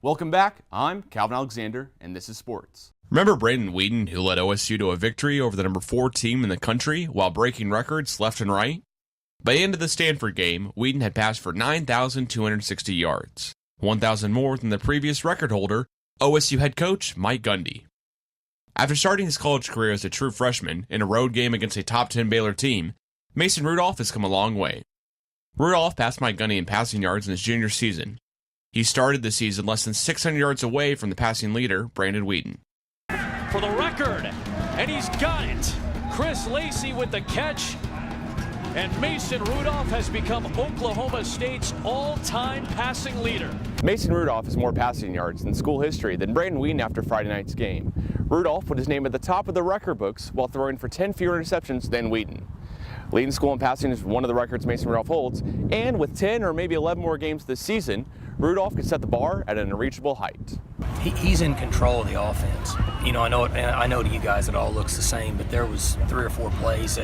Welcome back. I'm Calvin Alexander, and this is Sports. Remember Brandon Whedon, who led OSU to a victory over the number 4 team in the country while breaking records left and right? By the end of the Stanford game, Whedon had passed for 9,260 yards, 1,000 more than the previous record holder, OSU head coach Mike Gundy. After starting his college career as a true freshman in a road game against a top 10 Baylor team, Mason Rudolph has come a long way. Rudolph passed Mike Gundy in passing yards in his junior season. He started the season less than 600 yards away from the passing leader, Brandon Whedon. For the record, and he's got it. Chris Lacey with the catch, and Mason Rudolph has become Oklahoma State's all-time passing leader. Mason Rudolph has more passing yards in school history than Brandon Whedon after Friday night's game. Rudolph put his name at the top of the record books while throwing for 10 fewer interceptions than Whedon. Leading school in passing is one of the records Mason Rudolph holds, and with 10 or maybe 11 more games this season, Rudolph could set the bar at an unreachable height. He's in control of the offense. You know, I know to you guys it all looks the same, but there was 3 or 4 plays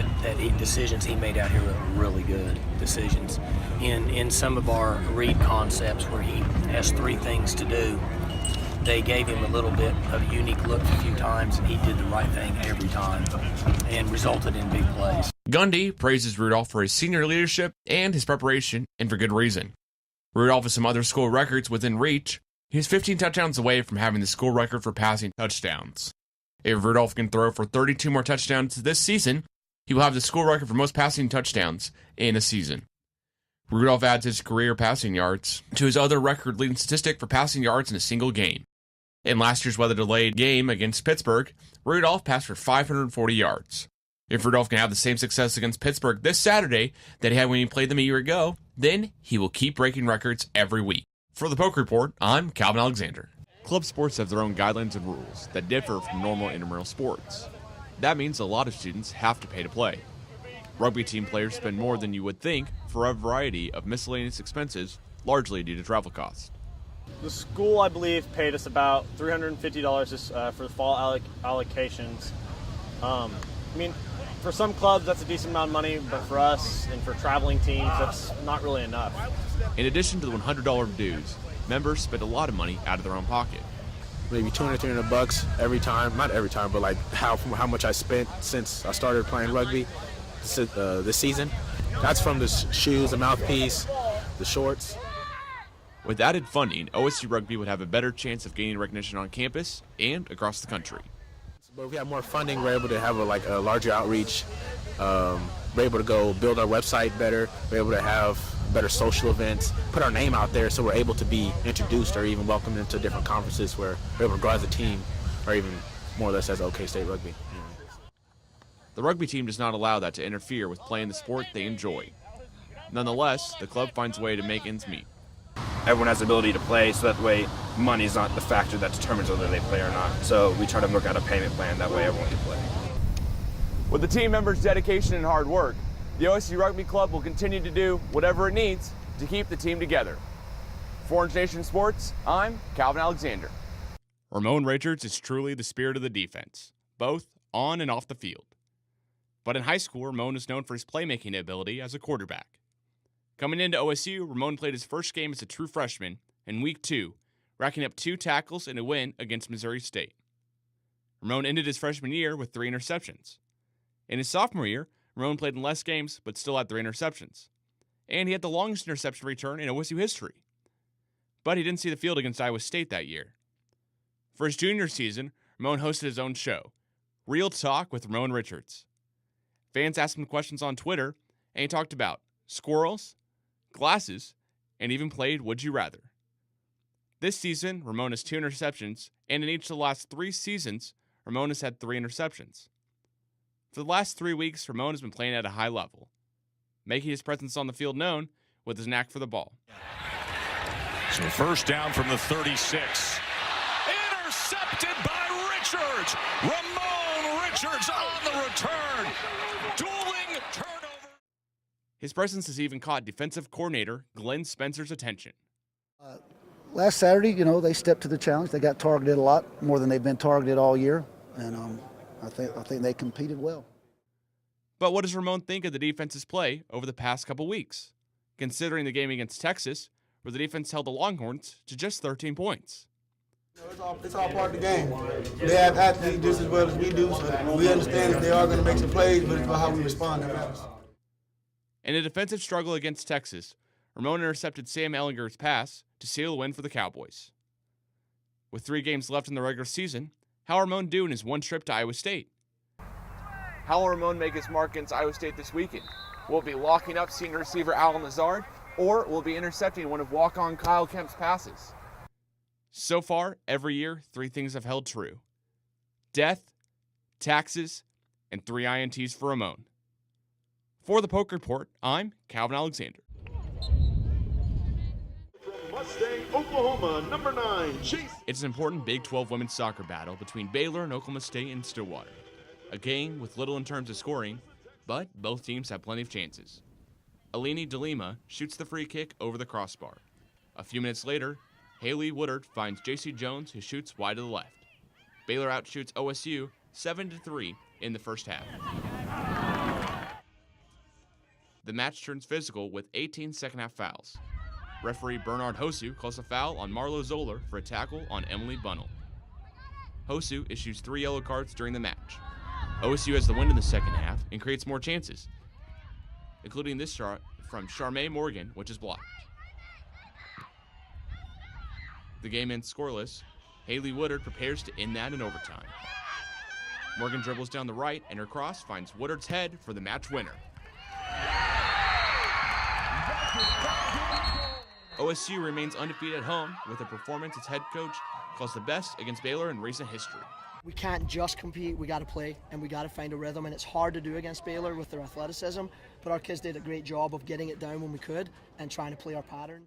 decisions he made out here that were really good decisions. In some of our read concepts where he has 3 things to do, they gave him a little bit of a unique look a few times, and he did the right thing every time and resulted in big plays. Gundy praises Rudolph for his senior leadership and his preparation, and for good reason. Rudolph has some other school records within reach. He's 15 touchdowns away from having the school record for passing touchdowns. If Rudolph can throw for 32 more touchdowns this season, he will have the school record for most passing touchdowns in a season. Rudolph adds his career passing yards to his other record-leading statistic for passing yards in a single game. In last year's weather-delayed game against Pittsburgh, Rudolph passed for 540 yards. If Rudolph can have the same success against Pittsburgh this Saturday that he had when he played them a year ago, then he will keep breaking records every week. For the Poke Report, I'm Calvin Alexander. Club sports have their own guidelines and rules that differ from normal intramural sports. That means a lot of students have to pay to play. Rugby team players spend more than you would think for a variety of miscellaneous expenses, largely due to travel costs. The school, I believe, paid us about $350 for the fall allocations. For some clubs, that's a decent amount of money, but for us and for traveling teams, that's not really enough. In addition to the $100 dues, members spend a lot of money out of their own pocket. Maybe $200, $300 every time. Not every time, but like how much I spent since I started playing rugby this season. That's from the shoes, the mouthpiece, the shorts. With added funding, OSU Rugby would have a better chance of gaining recognition on campus and across the country. But if we have more funding, we're able to have a larger outreach. We're able to go build our website better. We're able to have better social events, put our name out there so we're able to be introduced or even welcomed into different conferences where we're able to grow as a team or even more or less as OK State Rugby. The rugby team does not allow that to interfere with playing the sport they enjoy. Nonetheless, the club finds a way to make ends meet. Everyone has the ability to play, so that way money is not the factor that determines whether they play or not. So we try to work out a payment plan, that way everyone can play. With the team members' dedication and hard work, the OSU Rugby Club will continue to do whatever it needs to keep the team together. For Orange Nation Sports, I'm Calvin Alexander. Ramon Richards is truly the spirit of the defense, both on and off the field. But in high school, Ramon is known for his playmaking ability as a quarterback. Coming into OSU, Ramon played his first game as a true freshman in Week 2, racking up 2 tackles and a win against Missouri State. Ramon ended his freshman year with 3 interceptions. In his sophomore year, Ramon played in less games but still had 3 interceptions. And he had the longest interception return in OSU history. But he didn't see the field against Iowa State that year. For his junior season, Ramon hosted his own show, Real Talk with Ramon Richards. Fans asked him questions on Twitter, and he talked about squirrels, glasses, and even played Would You Rather. This season, Ramon has 2 interceptions, and in each of the last 3 seasons, Ramon has had 3 interceptions. For the last 3 weeks, Ramon has been playing at a high level, making his presence on the field known with his knack for the ball. So first down from the 36. Intercepted by Richards. Ramon Richards on the return. Dueling turnover. His presence has even caught defensive coordinator Glen Spencer's attention. Last Saturday, they stepped to the challenge. They got targeted a lot, more than they've been targeted all year, and I think they competed well. But what does Ramon think of the defense's play over the past couple weeks, considering the game against Texas, where the defense held the Longhorns to just 13 points? It's all part of the game. They have athletes just as well as we do, so we understand that they are going to make some plays, but it's about how we respond that matters. In a defensive struggle against Texas, Ramon intercepted Sam Ellinger's pass to seal a win for the Cowboys. With 3 games left in the regular season, how will Ramon do in his one trip to Iowa State? How will Ramon make his mark against Iowa State this weekend? Will it be locking up senior receiver Alan Lazard, or will it be intercepting one of walk-on Kyle Kemp's passes? So far, every year, 3 things have held true: death, taxes, and 3 INTs for Ramon. For the Poke Report, I'm Calvin Alexander. From Mustang, Oklahoma, number 9, Chase. It's an important Big 12 women's soccer battle between Baylor and Oklahoma State in Stillwater. A game with little in terms of scoring, but both teams have plenty of chances. Alini DeLima shoots the free kick over the crossbar. A few minutes later, Haley Woodard finds J.C. Jones, who shoots wide to the left. Baylor outshoots OSU 7-3 in the first half. The match turns physical with 18 second-half fouls. Referee Bernard Hosu calls a foul on Marlo Zoller for a tackle on Emily Bunnell. Hosu issues 3 yellow cards during the match. OSU has the win in the second half and creates more chances, including this shot from Charmaine Morgan, which is blocked. The game ends scoreless. Haley Woodard prepares to end that in overtime. Morgan dribbles down the right, and her cross finds Woodard's head for the match winner. OSU remains undefeated at home with a performance its head coach calls the best against Baylor in recent history. We can't just compete, we got to play, and we got to find a rhythm, and it's hard to do against Baylor with their athleticism, but our kids did a great job of getting it down when we could and trying to play our pattern.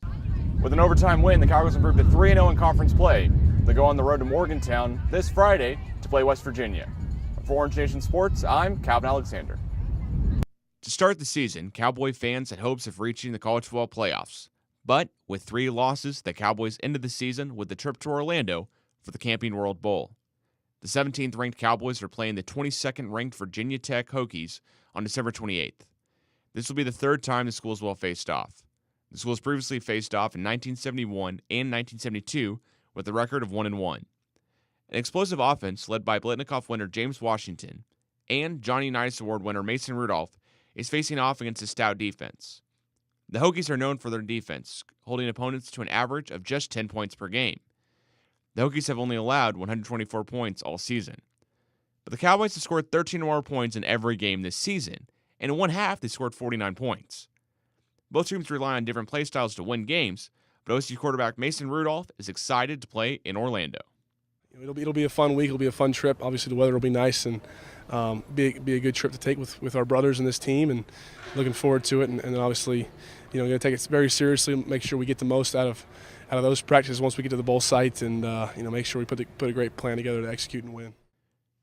With an overtime win, the Cowboys improved to 3-0 in conference play. They go on the road to Morgantown this Friday to play West Virginia. For Orange Nation Sports, I'm Calvin Alexander. To start the season, Cowboy fans had hopes of reaching the college football playoffs. But with 3 losses, the Cowboys ended the season with the trip to Orlando for the Camping World Bowl. The 17th-ranked Cowboys are playing the 22nd-ranked Virginia Tech Hokies on December 28th. This will be the 3rd time the schools will have faced off. The schools previously faced off in 1971 and 1972 with a record of 1-1. An explosive offense led by Blitnikoff winner James Washington and Johnny Unitas Award winner Mason Rudolph is facing off against a stout defense. The Hokies are known for their defense, holding opponents to an average of just 10 points per game. The Hokies have only allowed 124 points all season. But the Cowboys have scored 13 or more points in every game this season, and in one half they scored 49 points. Both teams rely on different play styles to win games, but OSU quarterback Mason Rudolph is excited to play in Orlando. It'll be a fun week. It'll be a fun trip. Obviously, the weather will be nice and be a good trip to take with our brothers and this team. And looking forward to it. And obviously, going to take it very seriously. Make sure we get the most out of those practices once we get to the bowl site, and make sure we put a great plan together to execute and win.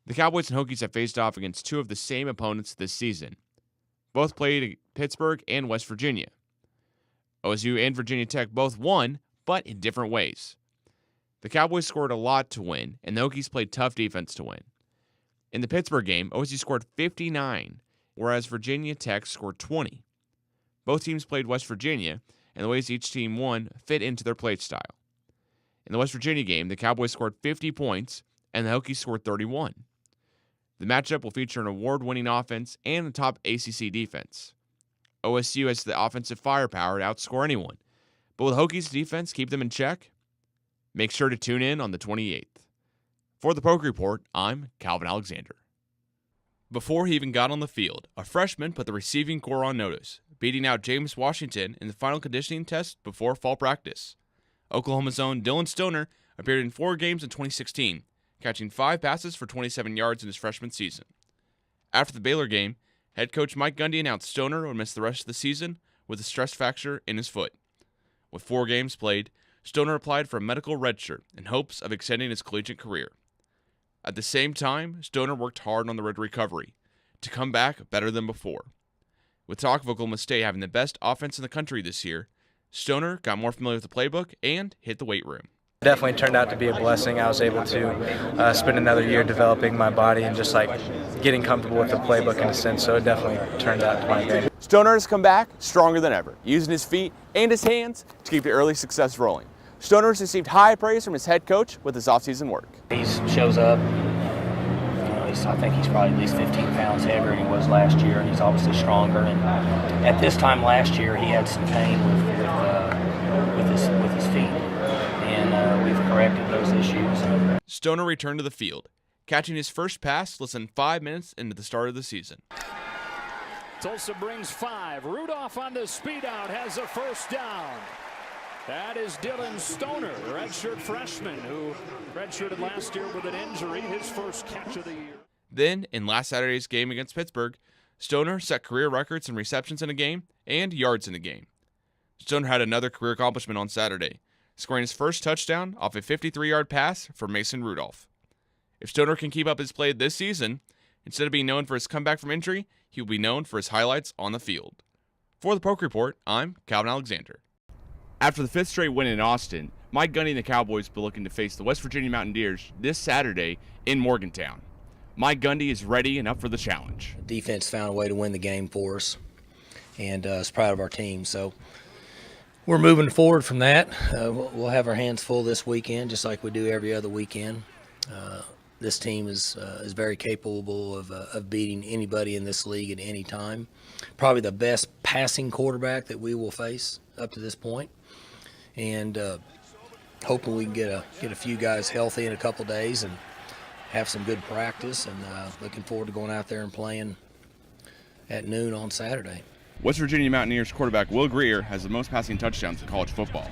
The Cowboys and Hokies have faced off against 2 of the same opponents this season. Both played at Pittsburgh and West Virginia. OSU and Virginia Tech both won, but in different ways. The Cowboys scored a lot to win, and the Hokies played tough defense to win. In the Pittsburgh game, OSU scored 59, whereas Virginia Tech scored 20. Both teams played West Virginia, and the ways each team won fit into their play style. In the West Virginia game, the Cowboys scored 50 points, and the Hokies scored 31. The matchup will feature an award-winning offense and a top ACC defense. OSU has the offensive firepower to outscore anyone, but will the Hokies' defense keep them in check? Make sure to tune in on the 28th. For the Poke Report, I'm Calvin Alexander. Before he even got on the field, a freshman put the receiving corps on notice, beating out James Washington in the final conditioning test before fall practice. Oklahoma's own Dylan Stoner appeared in 4 games in 2016, catching 5 passes for 27 yards in his freshman season. After the Baylor game, head coach Mike Gundy announced Stoner would miss the rest of the season with a stress fracture in his foot. With 4 games played, Stoner applied for a medical redshirt in hopes of extending his collegiate career. At the same time, Stoner worked hard on the road to recovery to come back better than before. With talk of Oklahoma State having the best offense in the country this year, Stoner got more familiar with the playbook and hit the weight room. Definitely turned out to be a blessing. I was able to spend another year developing my body and just getting comfortable with the playbook in a sense, so it definitely turned out to my advantage. Stoner has come back stronger than ever, using his feet and his hands to keep the early success rolling. Stoner's received high praise from his head coach with his offseason work. He shows up. I think he's probably at least 15 pounds heavier than he was last year, and he's obviously stronger. And at this time last year, he had some pain with his feet, and we've corrected those issues. Stoner returned to the field, catching his first pass less than 5 minutes into the start of the season. Tulsa brings 5. Rudolph on the speed out has a first down. That is Dylan Stoner, the redshirt freshman who redshirted last year with an injury, his first catch of the year. Then, in last Saturday's game against Pittsburgh, Stoner set career records in receptions in a game and yards in a game. Stoner had another career accomplishment on Saturday, scoring his first touchdown off a 53-yard pass for Mason Rudolph. If Stoner can keep up his play this season, instead of being known for his comeback from injury, he will be known for his highlights on the field. For the Poke Report, I'm Calvin Alexander. After the 5th straight win in Austin, Mike Gundy and the Cowboys will be looking to face the West Virginia Mountaineers this Saturday in Morgantown. Mike Gundy is ready and up for the challenge. Defense found a way to win the game for us, and is proud of our team. So we're moving forward from that. We'll have our hands full this weekend, just like we do every other weekend. This team is very capable of beating anybody in this league at any time. Probably the best passing quarterback that we will face up to this point, and hoping we can get a few guys healthy in a couple days and have some good practice, and looking forward to going out there and playing at noon on Saturday. West Virginia Mountaineers quarterback Will Greer has the most passing touchdowns in college football.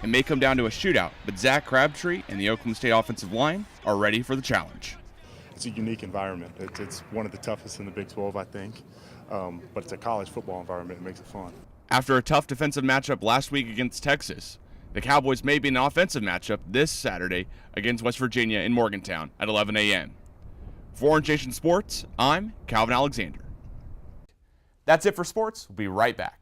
It may come down to a shootout, but Zach Crabtree and the Oklahoma State offensive line are ready for the challenge. It's a unique environment. It's one of the toughest in the Big 12, I think, but it's a college football environment. It makes it fun. After a tough defensive matchup last week against Texas, the Cowboys may be an offensive matchup this Saturday against West Virginia in Morgantown at 11 a.m. For Orange Nation Sports, I'm Calvin Alexander. That's it for sports. We'll be right back.